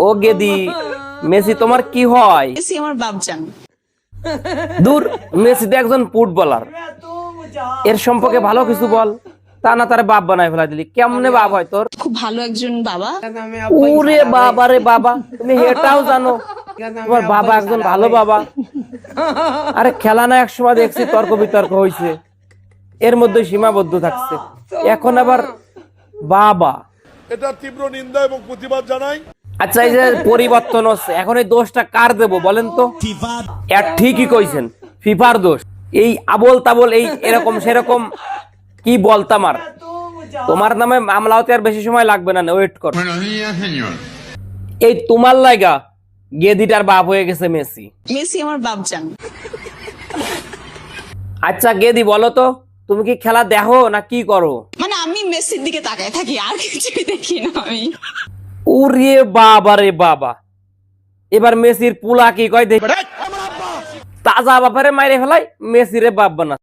ও Gede, Messi তোমার কি হয়? মেসি আমার বাপজান। দূর, মেসি তো একজন ফুটবলার, এর সম্পর্কে ভালো কিছু বল। তা না তার বাপ বানায় ফেলা দিলি, কেমনে বাপ হয় তোর? খুব ভালো একজন বাবা। ওরে বাবা রে বাবা, তুমি এটাও জানো তোমার বাবা একজন ভালো বাবা? আরে খেলা না একসময় দেখছি তর্ক বিতর্ক হয়েছে, এর মধ্যে সীমাবদ্ধ থাকছে, এখন আবার বাবা। এটা তীব্র নিন্দা এবং প্রতিবাদ জানাই। আচ্ছা, এই যে পরিবর্তন হচ্ছে, এখন এই দোষটা কার দেব বলেন তো? ঠিকই কইছেন, ফিফার দোষ। এই আবল তাবল, এই এরকম সেরকম কি বলতাম আর, তোমার নামে মামলা হতে আর বেশি সময় লাগবে না, ওয়েট কর। এই তোমার লাইগা গেদিটার বাপ হয়ে গেছে মেসি। মেসি আমার বাপজান। আচ্ছা গেদি, বলো তো তুমি কি খেলা দেখো না কি করো? মানে আমি মেসির দিকে তাকায় থাকি, আর কিছুই দেখি না আমি। ওরে বাবা রে বাবা, এবার মেসির পুলা কি কয় দেখ, তাজা বাপারে মাইরে ফেলাই মেসিরে বাপ বানা।